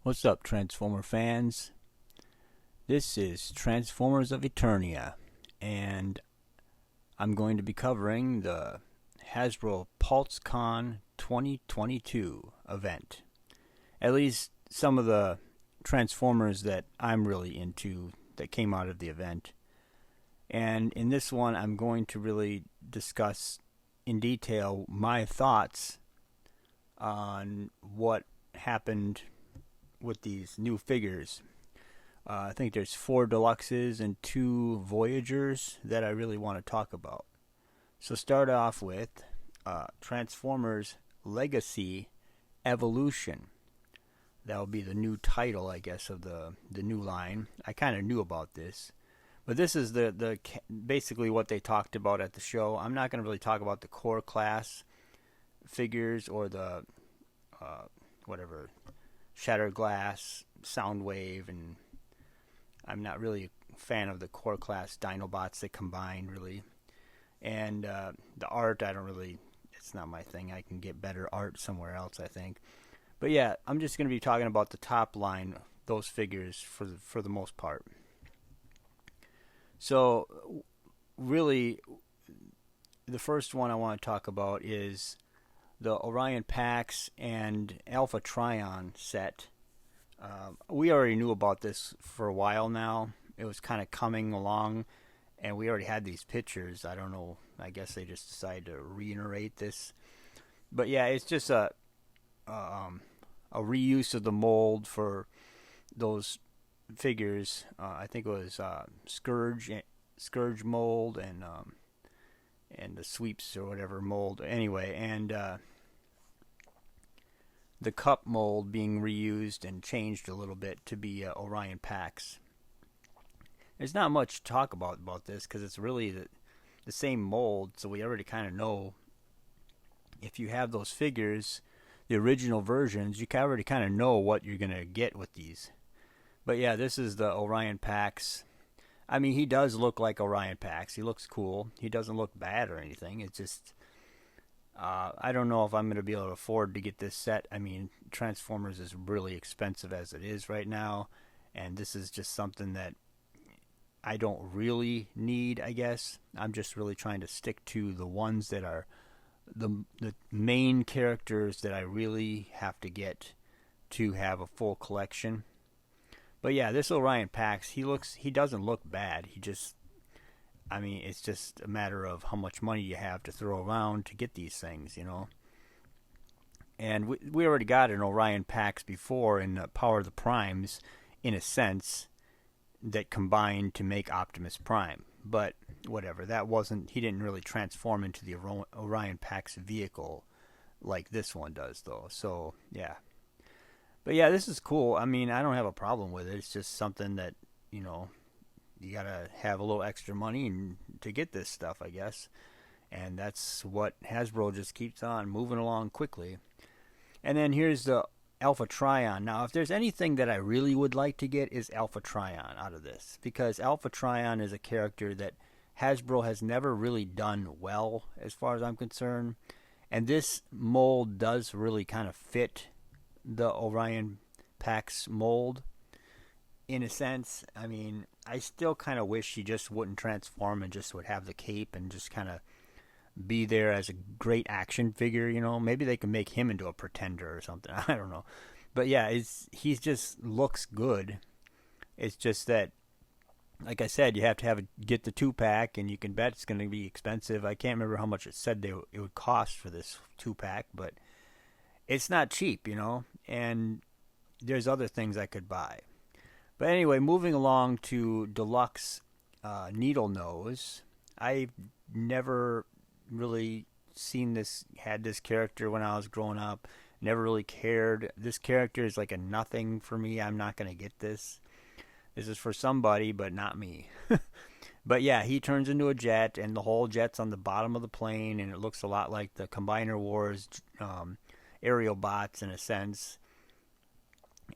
What's up, Transformer fans? This is Transformers of Eternia, and I'm going to be covering the Hasbro PulseCon 2022 event. At least some of the Transformers that I'm really into that came out of the event. And in this one, I'm going to really discuss in detail my thoughts on what happened with these new figures. I think there's 4 deluxes and 2 Voyagers that I really want to talk about. So start off with Transformers Legacy Evolution. That will be the new title, I guess, of the new line. I kind of knew about this, but this is the basically what they talked about at the show. I'm not going to really talk about the core class figures or the whatever Shattered Glass, Soundwave, and I'm not really a fan of the core class Dinobots that combine, really. And the art, it's not my thing. I can get better art somewhere else, I think. But yeah, I'm just going to be talking about the top line, those figures for the most part. So, really, the first one I want to talk about is the Orion Packs and Alpha Trion set. We already knew about this for a while now. It was kind of coming along, and we already had these pictures. I don't know. I guess they just decided to reiterate this. But yeah, it's just a reuse of the mold for those figures. I think it was Scourge mold and the sweeps or whatever mold. Anyway, and the cup mold being reused and changed a little bit to be Orion Packs. There's not much to talk about this because it's really the same mold, so we already kind of know. If you have those figures, the original versions, you already kind of know what you're going to get with these. But yeah, this is the Orion Packs. I mean, he does look like Orion Packs. He looks cool. He doesn't look bad or anything. It's just I don't know if I'm going to be able to afford to get this set. I mean, Transformers is really expensive as it is right now, and this is just something that I don't really need, I guess. I'm just really trying to stick to the ones that are the main characters that I really have to get to have a full collection. But yeah, this Orion Packs, he doesn't look bad. It's just a matter of how much money you have to throw around to get these things, you know. And we already got an Orion Packs before in Power of the Primes, in a sense, that combined to make Optimus Prime. But whatever, he didn't really transform into the Orion Packs vehicle like this one does, though. So, yeah. But yeah, this is cool. I mean, I don't have a problem with it. It's just something that, you know, you gotta have a little extra money to get this stuff, I guess. And that's what Hasbro just keeps on moving along quickly. And then here's the Alpha Trion. Now, if there's anything that I really would like to get is Alpha Trion out of this. Because Alpha Trion is a character that Hasbro has never really done well, as far as I'm concerned. And this mold does really kind of fit the Orion Packs mold. In a sense, I mean, I still kind of wish he just wouldn't transform and just would have the cape and just kind of be there as a great action figure, you know. Maybe they can make him into a pretender or something. I don't know. But yeah, he just looks good. It's just that, like I said, you have to get the 2-pack, and you can bet it's going to be expensive. I can't remember how much it said it would cost for this 2-pack, but it's not cheap, you know. And there's other things I could buy. But anyway, moving along to Deluxe Needle Nose. I've never really had this character when I was growing up. Never really cared. This character is like a nothing for me. I'm not going to get this. This is for somebody, but not me. But yeah, he turns into a jet, and the whole jet's on the bottom of the plane, and it looks a lot like the Combiner Wars aerial bots in a sense.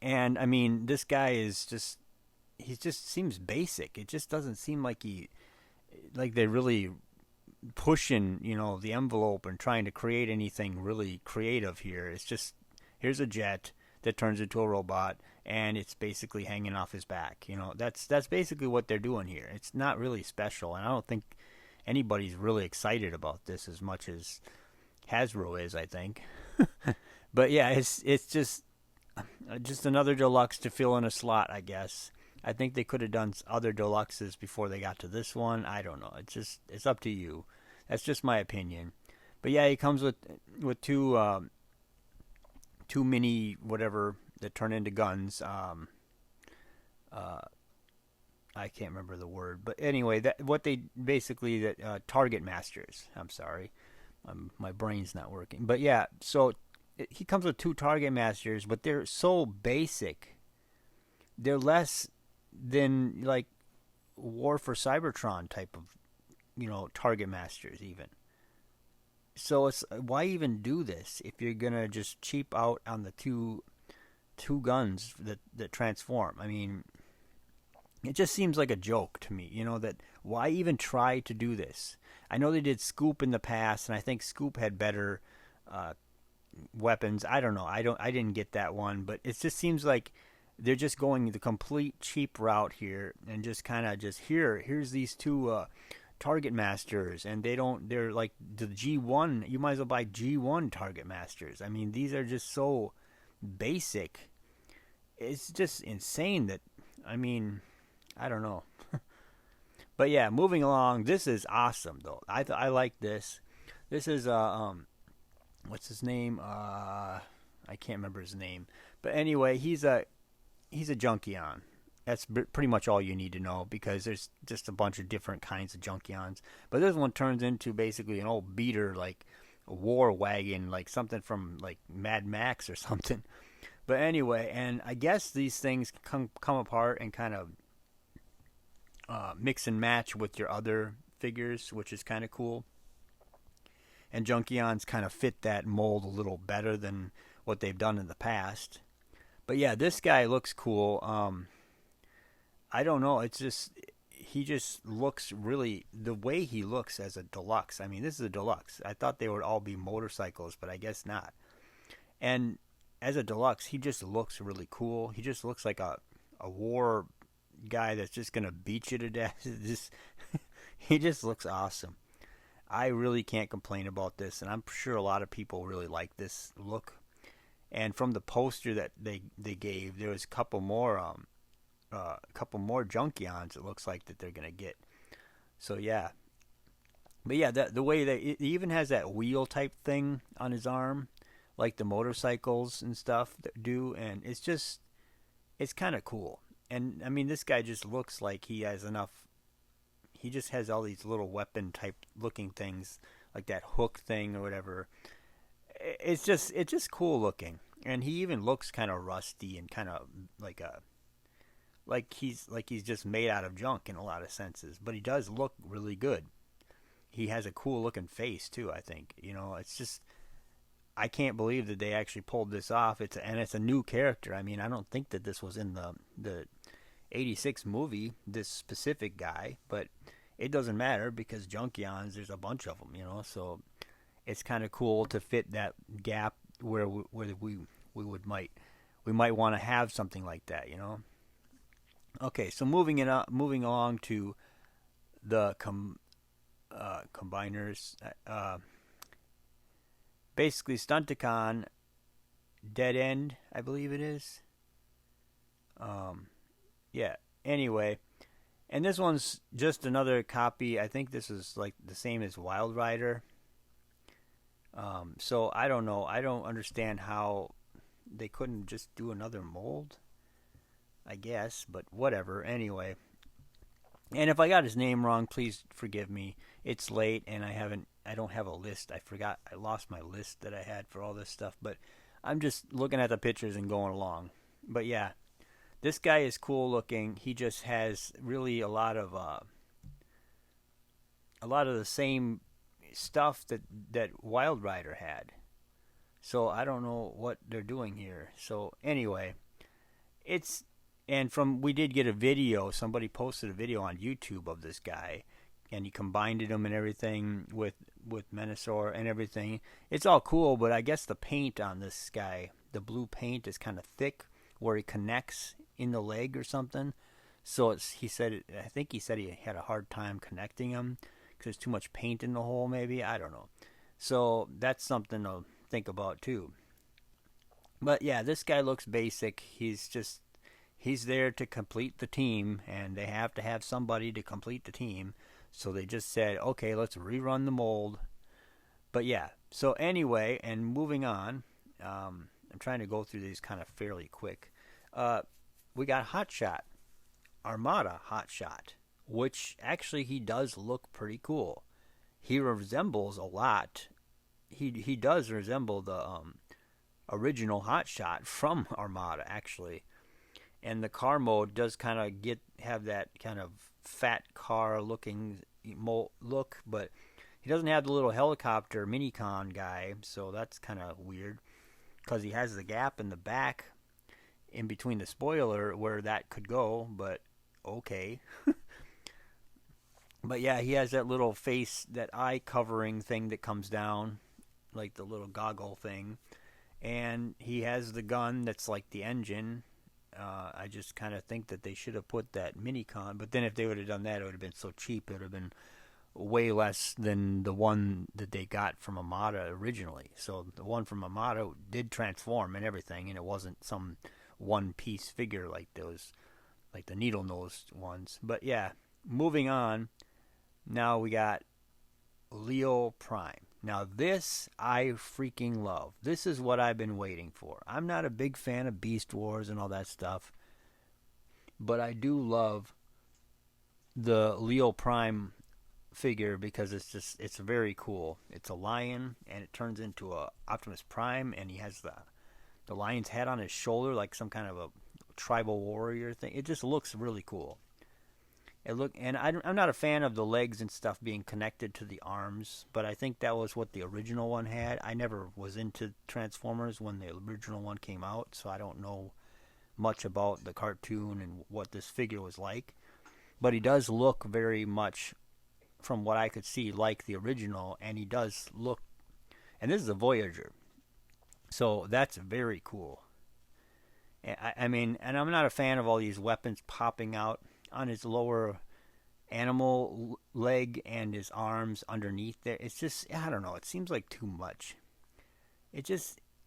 And I mean, this guy he just seems basic. It just doesn't seem like they're really pushing, you know, the envelope and trying to create anything really creative here. It's just, here's a jet that turns into a robot, and it's basically hanging off his back. You know, that's basically what they're doing here. It's not really special, and I don't think anybody's really excited about this as much as Hasbro is, I think. But yeah, it's just another deluxe to fill in a slot, I guess. I think they could have done other deluxes before they got to this one. I don't know. It's up to you. That's just my opinion. But yeah, he comes with two mini whatever that turn into guns. I can't remember the word, but anyway, target masters. I'm sorry, my brain's not working. But yeah, so he comes with two target masters, but they're so basic. They're less than like War for Cybertron type of, target masters even. So it's why even do this if you're gonna just cheap out on the two guns that transform? I mean, it just seems like a joke to me, that why even try to do this? I know they did Scoop in the past, and I think Scoop had better weapons. I don't know. I didn't get that one, but it just seems like they're just going the complete cheap route here, and just kind of here's these two target masters, and they're like the G1. You might as well buy G1 target masters. I mean, these are just so basic. It's just insane that, I mean, I don't know. But yeah, moving along. This is awesome though. I like this. This is what's his name? I can't remember his name. But anyway, he's a Junkion. That's pretty much all you need to know, because there's just a bunch of different kinds of Junkions. But this one turns into basically an old beater, like a war wagon, like something from like Mad Max or something. But anyway, and I guess these things come apart and kind of mix and match with your other figures, which is kind of cool. And Junkions kind of fit that mold a little better than what they've done in the past. But yeah, this guy looks cool. I don't know. He just looks really, the way he looks as a deluxe. I mean, this is a deluxe. I thought they would all be motorcycles, but I guess not. And as a deluxe, he just looks really cool. He just looks like a war guy that's just going to beat you to death. He just looks awesome. I really can't complain about this, and I'm sure a lot of people really like this look. And from the poster that they gave, there was a couple more Junkions it looks like that they're going to get. So yeah. But yeah, the way that it even has that wheel type thing on his arm, like the motorcycles and stuff that do, and it's kind of cool. And I mean, this guy just looks like he has enough. He just has all these little weapon type looking things, like that hook thing or whatever. It's just cool looking, and he even looks kind of rusty and kind of like he's just made out of junk in a lot of senses. But he does look really good. He has a cool looking face too, I think. It's just, I can't believe that they actually pulled this off. It's a new character. I mean, I don't think that this was in the 86 movie, this specific guy, but it doesn't matter because Junkions, there's a bunch of them, so it's kind of cool to fit that gap where we might want to have something like that, Okay, so moving along to the combiners. Basically, Stunticon Dead End, I believe it is. Yeah. Anyway, and this one's just another copy. I think this is like the same as Wild Rider. So I don't know. I don't understand how they couldn't just do another mold, I guess, but whatever. Anyway, and if I got his name wrong, please forgive me. It's late, and I don't have a list. I lost my list that I had for all this stuff, but I'm just looking at the pictures and going along. But yeah, this guy is cool looking. He just has really a lot of the same stuff that Wild Rider had. So I don't know what they're doing here. So anyway, we did get a video. Somebody posted a video on YouTube of this guy, and he combined them and everything with Menasor and everything. It's all cool, but I guess the paint on this guy, the blue paint, is kind of thick, where he connects in the leg or something. So I think he said he had a hard time connecting them because there's too much paint in the hole, maybe. I don't know. So that's something to think about too. But yeah, this guy looks basic. He's there to complete the team, and they have to have somebody to complete the team. So they just said, okay, let's rerun the mold. But yeah, so anyway, and moving on, I'm trying to go through these kind of fairly quick. We got Hotshot, Armada Hotshot, which actually he does look pretty cool. He resembles a lot. He does resemble the original Hotshot from Armada, actually. And the car mode does kind of have that kind of fat car looking look, but he doesn't have the little helicopter minicon guy, so that's kind of weird because he has the gap in the back in between the spoiler where that could go, but okay. But yeah, he has that little face, that eye covering thing that comes down, like the little goggle thing, and he has the gun that's like the engine. I just kind of think that they should have put that minicon, but then if they would have done that, it would have been so cheap. It would have been way less than the one that they got from Armada originally. So the one from Armada did transform and everything, and it wasn't some one-piece figure like those, like the needle-nosed ones. But yeah, moving on. Now we got Leo Prime. Now this I freaking love. This is what I've been waiting for. I'm not a big fan of Beast Wars and all that stuff, but I do love the Leo Prime figure because it's very cool. It's a lion and it turns into a Optimus Prime, and he has the lion's head on his shoulder like some kind of a tribal warrior thing. It just looks really cool. And I'm not a fan of the legs and stuff being connected to the arms, but I think that was what the original one had. I never was into Transformers when the original one came out, so I don't know much about the cartoon and what this figure was like. But he does look very much, from what I could see, like the original, and he does look, and this is a Voyager, so that's very cool. I mean, and I'm not a fan of all these weapons popping out on his lower animal leg and his arms underneath there. It's just, I don't know, it seems like too much.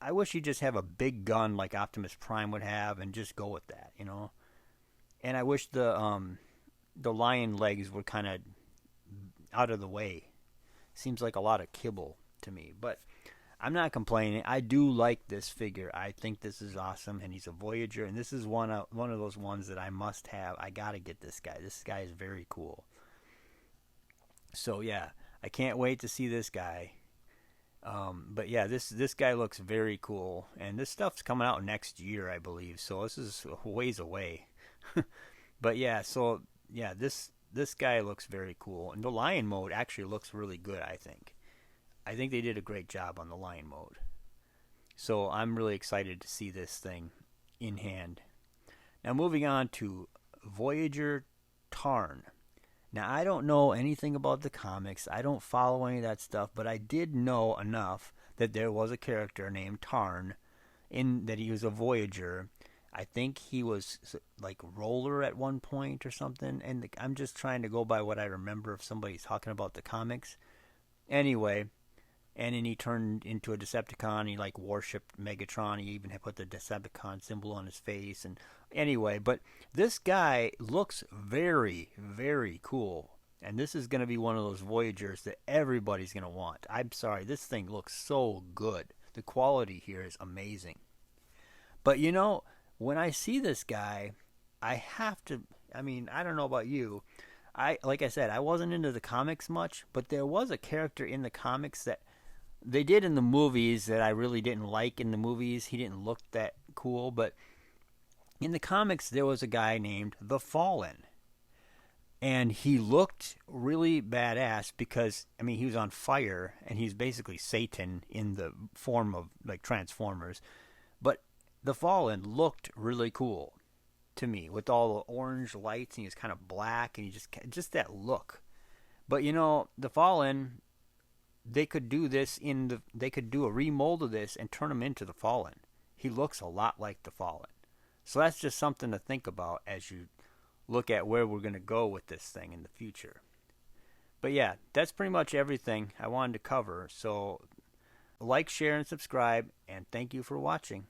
I wish he'd just have a big gun like Optimus Prime would have and just go with that, you know. And I wish the lion legs were kind of out of the way. Seems like a lot of kibble to me, but I'm not complaining. I do like this figure. I think this is awesome, and he's a Voyager, and this is one of those ones that I must have. I gotta get this guy. This guy is very cool. So yeah, I can't wait to see this guy. But yeah, this guy looks very cool, and this stuff's coming out next year, I believe. So this is a ways away. But yeah, so yeah, this guy looks very cool, and the lion mode actually looks really good. I think they did a great job on the lion mode. So I'm really excited to see this thing in hand. Now moving on to Voyager Tarn. Now I don't know anything about the comics. I don't follow any of that stuff, but I did know enough that there was a character named Tarn, that he was a Voyager. I think he was like Roller at one point or something, and I'm just trying to go by what I remember if somebody's talking about the comics. Anyway, and then he turned into a Decepticon. He like worshipped Megatron. He even had put the Decepticon symbol on his face. And anyway, but this guy looks very, very cool. And this is going to be one of those Voyagers that everybody's going to want. I'm sorry, this thing looks so good. The quality here is amazing. But you know, when I see this guy, I have to, I mean, I don't know about you. Like I said, I wasn't into the comics much, but there was a character in the comics that they did in the movies that I really didn't like in the movies. He didn't look that cool, but in the comics there was a guy named The Fallen. And he looked really badass because, I mean, he was on fire, and he's basically Satan in the form of like Transformers. But The Fallen looked really cool to me with all the orange lights, and he was kind of black, and he just that look. But you know, The Fallen, they could do a remold of this and turn him into The Fallen. He looks a lot like The Fallen. So that's just something to think about as you look at where we're going to go with this thing in the future. But yeah, that's pretty much everything I wanted to cover. So like, share, and subscribe, and thank you for watching.